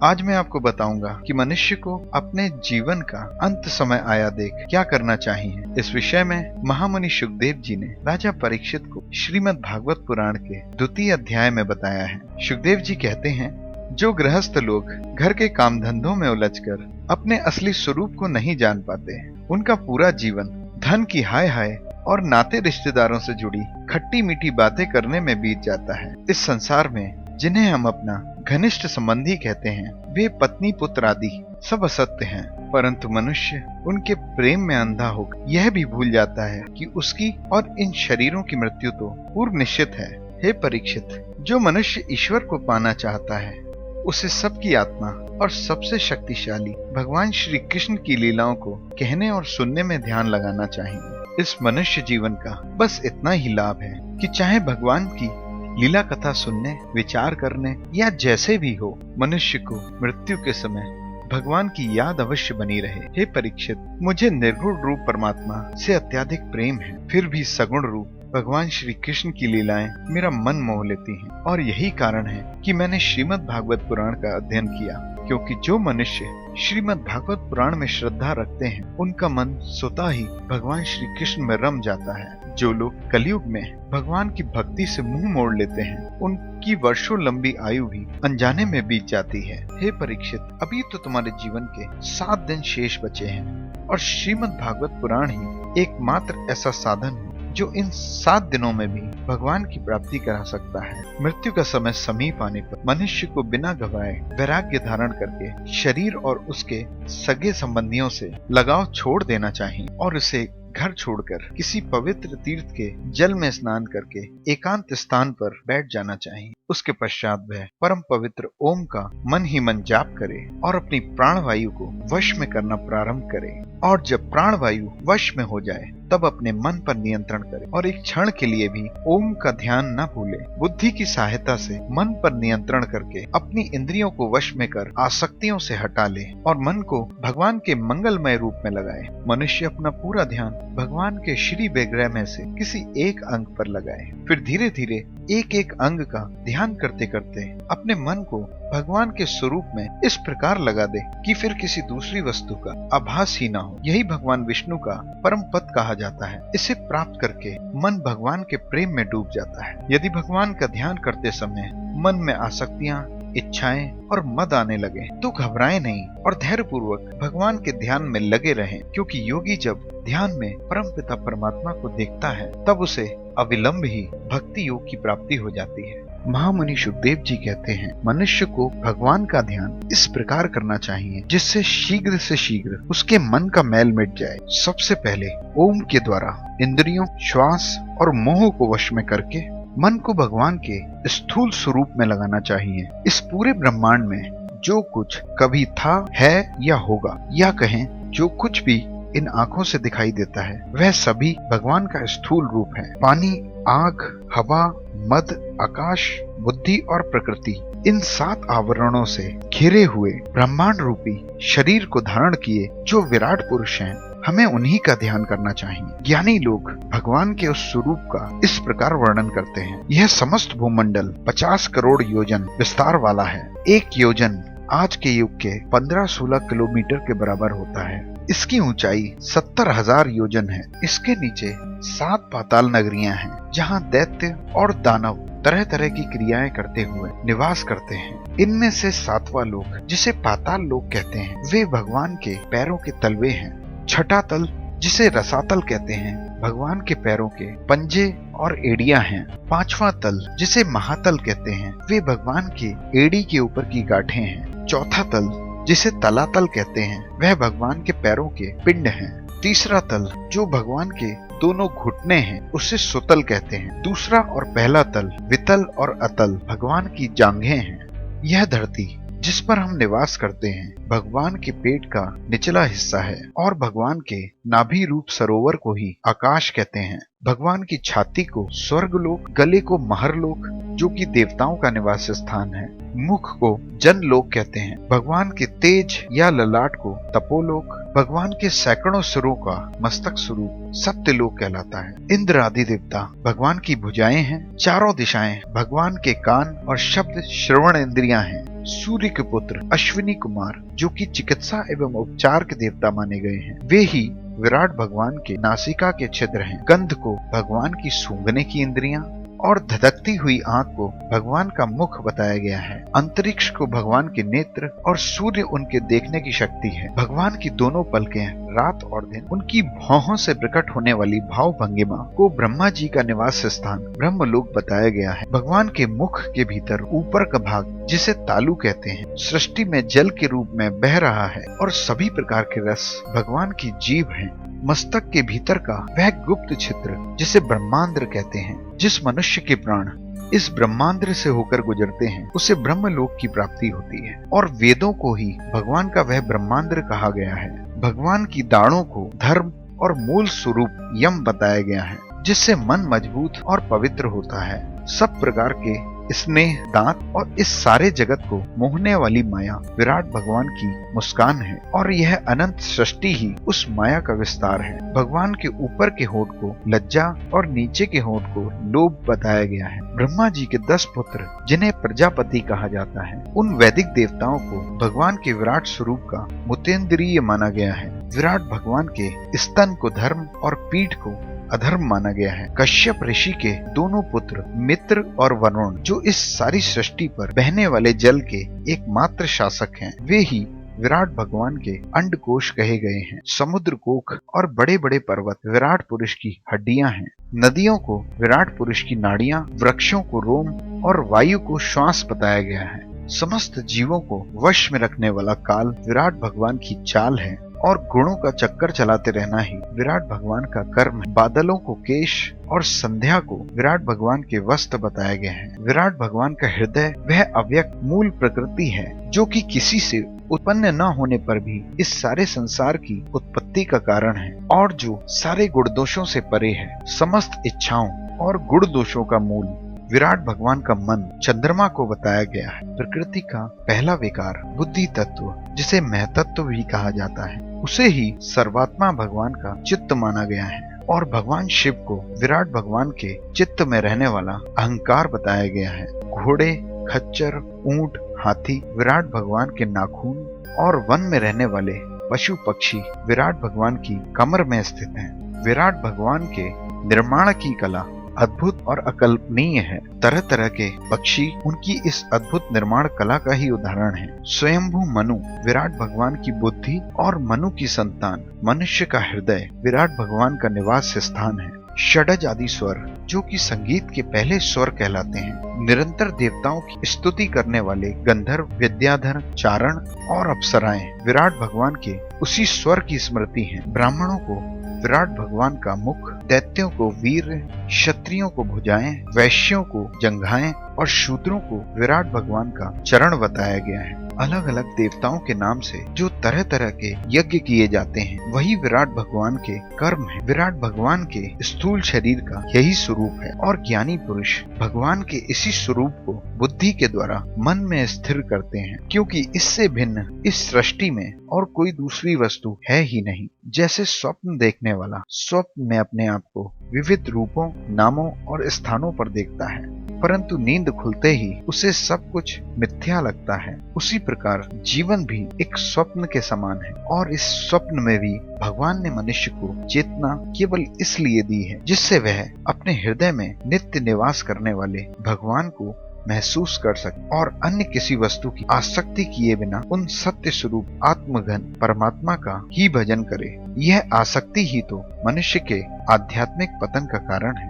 आज मैं आपको बताऊंगा कि मनुष्य को अपने जीवन का अंत समय आया देख क्या करना चाहिए। इस विषय में महामुनि शुकदेव जी ने राजा परीक्षित को श्रीमद् भागवत पुराण के 2 अध्याय में बताया है। शुकदेव जी कहते हैं, जो गृहस्थ लोग घर के काम धंधों में उलझकर अपने असली स्वरूप को नहीं जान पाते, उनका पूरा जीवन धन की हाय हाय और नाते रिश्तेदारों से जुड़ी खट्टी मीठी बातें करने में बीत जाता है। इस संसार में जिन्हें हम अपना घनिष्ठ संबंधी कहते हैं, वे पत्नी पुत्र आदि सब असत्य हैं, परंतु मनुष्य उनके प्रेम में अंधा होकर यह भी भूल जाता है कि उसकी और इन शरीरों की मृत्यु तो पूर्व निश्चित है। हे परीक्षित, जो मनुष्य ईश्वर को पाना चाहता है, उसे सबकी आत्मा और सबसे शक्तिशाली भगवान श्री कृष्ण की लीलाओं को कहने और सुनने में ध्यान लगाना चाहिए। इस मनुष्य जीवन का बस इतना ही लाभ है कि चाहे भगवान की लीला कथा सुनने, विचार करने या जैसे भी हो, मनुष्य को मृत्यु के समय भगवान की याद अवश्य बनी रहे। हे परीक्षित, मुझे निर्गुण रूप परमात्मा से अत्यधिक प्रेम है, फिर भी सगुण रूप भगवान श्री कृष्ण की लीलाएं मेरा मन मोह लेती हैं, और यही कारण है कि मैंने श्रीमद् भागवत पुराण का अध्ययन किया। क्योंकि जो मनुष्य श्रीमद् भागवत पुराण में श्रद्धा रखते हैं, उनका मन स्वतः ही भगवान श्री कृष्ण में रम जाता है। जो लोग कलयुग में भगवान की भक्ति से मुंह मोड़ लेते हैं, उनकी वर्षों लंबी आयु भी अनजाने में बीत जाती है। हे परीक्षित, अभी तो तुम्हारे जीवन के 7 दिन शेष बचे हैं, और श्रीमद् भागवत पुराण ही एकमात्र ऐसा साधन है जो इन 7 दिनों में भी भगवान की प्राप्ति करा सकता है। मृत्यु का समय समीप आने पर मनुष्य को बिना घबराए वैराग्य धारण करके शरीर और उसके सगे संबंधियों से लगाव छोड़ देना चाहिए, और उसे घर छोड़कर किसी पवित्र तीर्थ के जल में स्नान करके एकांत स्थान पर बैठ जाना चाहिए। उसके पश्चात वह परम पवित्र ओम का मन ही मन जाप करे और अपनी प्राणवायु को वश में करना प्रारंभ करे, और जब प्राणवायु वश में हो जाए तब अपने मन पर नियंत्रण करे और एक क्षण के लिए भी ओम का ध्यान न भूले। बुद्धि की सहायता से मन पर नियंत्रण करके अपनी इंद्रियों को वश में कर आसक्तियों से हटा ले और मन को भगवान के मंगलमय रूप में लगाए। मनुष्य अपना पूरा ध्यान भगवान के श्री विग्रह में से किसी एक अंग पर लगाए, फिर धीरे धीरे एक एक अंग का ध्यान करते करते अपने मन को भगवान के स्वरूप में इस प्रकार लगा दे कि फिर किसी दूसरी वस्तु का आभास ही ना हो। यही भगवान विष्णु का परम पद कहा जाता है। इसे प्राप्त करके मन भगवान के प्रेम में डूब जाता है। यदि भगवान का ध्यान करते समय मन में आसक्तियां, इच्छाएं और मद आने लगे तो घबराएं नहीं और धैर्य पूर्वक भगवान के ध्यान में लगे रहें, क्योंकि योगी जब ध्यान में परमपिता परमात्मा को देखता है तब उसे अविलंब ही भक्ति योग की प्राप्ति हो जाती है। महामुनि शुकदेव जी कहते हैं, मनुष्य को भगवान का ध्यान इस प्रकार करना चाहिए जिससे शीघ्र से शीघ्र उसके मन का मैल मिट जाए। सबसे पहले ओम के द्वारा इंद्रियों, श्वास और मोह को वश में करके मन को भगवान के स्थूल स्वरूप में लगाना चाहिए। इस पूरे ब्रह्मांड में जो कुछ कभी था, है या होगा, या कहें जो कुछ भी इन आंखों से दिखाई देता है, वह सभी भगवान का स्थूल रूप है। पानी, आग, हवा, मद, आकाश, बुद्धि और प्रकृति, इन 7 आवरणों से घिरे हुए ब्रह्मांड रूपी शरीर को धारण किए जो विराट पुरुष हैं, हमें उन्हीं का ध्यान करना चाहिए। ज्ञानी लोग भगवान के उस स्वरूप का इस प्रकार वर्णन करते हैं, यह समस्त भूमंडल 50 करोड़ योजन विस्तार वाला है। 1 योजन आज के युग के 15-16 किलोमीटर के बराबर होता है। इसकी ऊंचाई 70,000 योजन है। इसके नीचे 7 पाताल नगरियां हैं, जहां दैत्य और दानव तरह तरह की क्रियाएं करते हुए निवास करते हैं। इनमें से 7वां लोक, जिसे पाताल लोक कहते हैं, वे भगवान के पैरों के तलवे हैं। छठा तल, जिसे रसातल कहते हैं, भगवान के पैरों के पंजे और एड़ियां हैं। 5वां तल, जिसे महातल कहते हैं, वे भगवान के एड़ी के ऊपर की गांठें हैं। चौथा तल, जिसे तलातल कहते हैं, वह भगवान के पैरों के पिंड हैं। तीसरा तल, जो भगवान के दोनों घुटने हैं, उसे सुतल कहते हैं। दूसरा और पहला तल, वितल और अतल, भगवान की जांघें हैं। यह धरती जिस पर हम निवास करते हैं, भगवान के पेट का निचला हिस्सा है, और भगवान के नाभि रूप सरोवर को ही आकाश कहते हैं। भगवान की छाती को स्वर्गलोक, गले को महरलोक, जो कि देवताओं का निवास स्थान है, मुख को जनलोक कहते हैं। भगवान के तेज या ललाट को तपोलोक, भगवान के सैकड़ों सिरों का मस्तक स्वरूप सत्यलोक कहलाता है। इंद्र आदि देवता भगवान की भुजाएं हैं। चारों दिशाएं भगवान के कान और शब्द श्रवण इंद्रियां हैं। सूर्य के पुत्र अश्विनी कुमार, जो कि चिकित्सा एवं उपचार के देवता माने गए हैं, वे ही विराट भगवान के नासिका के छिद्र हैं। गंध को भगवान की सूंघने की इंद्रियां और धधकती हुई आंख को भगवान का मुख बताया गया है। अंतरिक्ष को भगवान के नेत्र और सूर्य उनके देखने की शक्ति है। भगवान की दोनों पलकें रात और दिन, उनकी भौहों से प्रकट होने वाली भाव भंगिमा को ब्रह्मा जी का निवास स्थान ब्रह्मलोक बताया गया है। भगवान के मुख के भीतर ऊपर का भाग, जिसे तालु कहते हैं, सृष्टि में जल के रूप में बह रहा है और सभी प्रकार के रस भगवान की जीभ है। मस्तक के भीतर का वह गुप्त छिद्र, जिसे ब्रह्मांड्र कहते हैं, जिस मनुष्य के प्राण इस ब्रह्मांड्र से होकर गुजरते हैं, उसे ब्रह्मलोक की प्राप्ति होती है। और वेदों को ही भगवान का वह ब्रह्मांड्र कहा गया है। भगवान की दाढ़ों को धर्म और मूल स्वरूप यम बताया गया है, जिससे मन मजबूत और पवित्र होता है। सब प्रकार के स्नेह, दांत और इस सारे जगत को मोहने वाली माया विराट भगवान की मुस्कान है, और यह अनंत सृष्टि ही उस माया का विस्तार है। भगवान के ऊपर के होंठ को लज्जा और नीचे के होंठ को लोभ बताया गया है। ब्रह्मा जी के 10 पुत्र, जिन्हें प्रजापति कहा जाता है, उन वैदिक देवताओं को भगवान के विराट स्वरूप का मुतेंद्रिय माना गया है। विराट भगवान के स्तन को धर्म और पीठ को अधर्म माना गया है। कश्यप ऋषि के दोनों पुत्र मित्र और वरुण, जो इस सारी सृष्टि पर बहने वाले जल के एकमात्र शासक हैं, वे ही विराट भगवान के अंडकोश कहे गए हैं। समुद्र कोख और बड़े बड़े पर्वत विराट पुरुष की हड्डियां हैं। नदियों को विराट पुरुष की नाड़ियां, वृक्षों को रोम और वायु को श्वास बताया गया है। समस्त जीवों को वश में रखने वाला काल विराट भगवान की चाल है, और गुणों का चक्कर चलाते रहना ही विराट भगवान का कर्म है। बादलों को केश और संध्या को विराट भगवान के वस्त्र बताए गए हैं। विराट भगवान का हृदय वह अव्यक्त मूल प्रकृति है, जो कि किसी से उत्पन्न न होने पर भी इस सारे संसार की उत्पत्ति का कारण है, और जो सारे गुण दोषों से परे है। समस्त इच्छाओं और गुण दोषों का मूल विराट भगवान का मन चंद्रमा को बताया गया है। प्रकृति का पहला विकार बुद्धि तत्व, जिसे महतत्व भी कहा जाता है, उसे ही सर्वात्मा भगवान का चित्त माना गया है। और भगवान शिव को विराट भगवान के चित्त में रहने वाला अहंकार बताया गया है। घोड़े, खच्चर, ऊंट, हाथी विराट भगवान के नाखून, और वन में रहने वाले पशु पक्षी विराट भगवान की कमर में स्थित हैं। विराट भगवान के निर्माण की कला अद्भुत और अकल्पनीय है। तरह तरह के पक्षी उनकी इस अद्भुत निर्माण कला का ही उदाहरण है। स्वयंभू मनु विराट भगवान की बुद्धि और मनु की संतान मनुष्य का हृदय विराट भगवान का निवास स्थान है। षडज आदि स्वर, जो कि संगीत के पहले स्वर कहलाते हैं, निरंतर देवताओं की स्तुति करने वाले गंधर्व, विद्याधर, चारण और अप्सराएं विराट भगवान के उसी स्वर की स्मृति हैं। ब्राह्मणों को विराट भगवान का मुख, दैत्यों को वीर, क्षत्रियों को भुजाएं, वैश्यों को जंघाएं और शूद्रों को विराट भगवान का चरण बताया गया है। अलग अलग देवताओं के नाम से जो तरह तरह के यज्ञ किए जाते हैं, वही विराट भगवान के कर्म है। विराट भगवान के स्थूल शरीर का यही स्वरूप है, और ज्ञानी पुरुष भगवान के इसी स्वरूप को बुद्धि के द्वारा मन में स्थिर करते हैं, क्योंकि इससे भिन्न इस सृष्टि में और कोई दूसरी वस्तु है ही नहीं। जैसे स्वप्न देखने वाला स्वप्न में अपने आप को विविध रूपों, नामों और स्थानों पर देखता है, परंतु नींद खुलते ही उसे सब कुछ मिथ्या लगता है, उसी प्रकार जीवन भी एक स्वप्न के समान है। और इस स्वप्न में भी भगवान ने मनुष्य को चेतना केवल इसलिए दी है, जिससे वह अपने हृदय में नित्य निवास करने वाले भगवान को महसूस कर सके, और अन्य किसी वस्तु की आसक्ति किए बिना उन सत्य स्वरूप आत्मघन परमात्मा का ही भजन करे। यह आसक्ति ही तो मनुष्य के आध्यात्मिक पतन का कारण है।